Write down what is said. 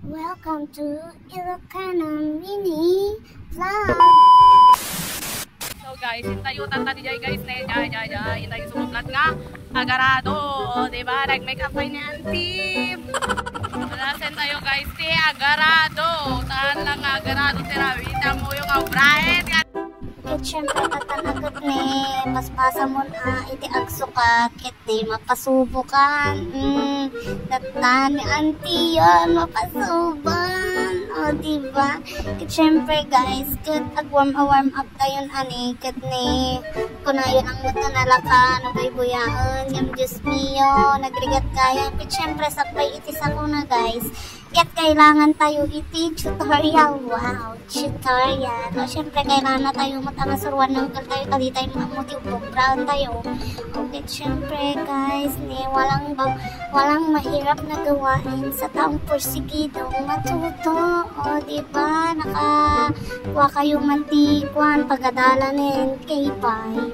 Welcome to Ilocano Mini Vlog. So guys, intayutan tadi guys na intayo sumuplat nga agarado, o diba? Nag-make up kayo ni Auntie. Malasan tayo guys, ti agarado. Tahan lang agarado, tirawita mo yung kaubrahin. Kit syempre tatanagot ni paspasa mo na iti agsukat kit di mapasubukan. Datan ni Auntie yun, mapasuban. O diba? Kit syempre guys, kit warm up tayo ani kit ni kunayon ang mata nalaka nagay buyaan yung Diyos mio nagrigat kaya. Kit syempre sakbay iti sa kuna guys. Kit kailangan tayo iti tutorial. Wow, tutorial. O syempre kailangan na tayo matangasurwan ng tayo kali tayo mamuti brown tayo. Okay, syempre guys, ni walang mahirap na gawain sa taong porsigido matuto. O diba, nakakuha kayo mantikwan pagkadalanin kay Pai.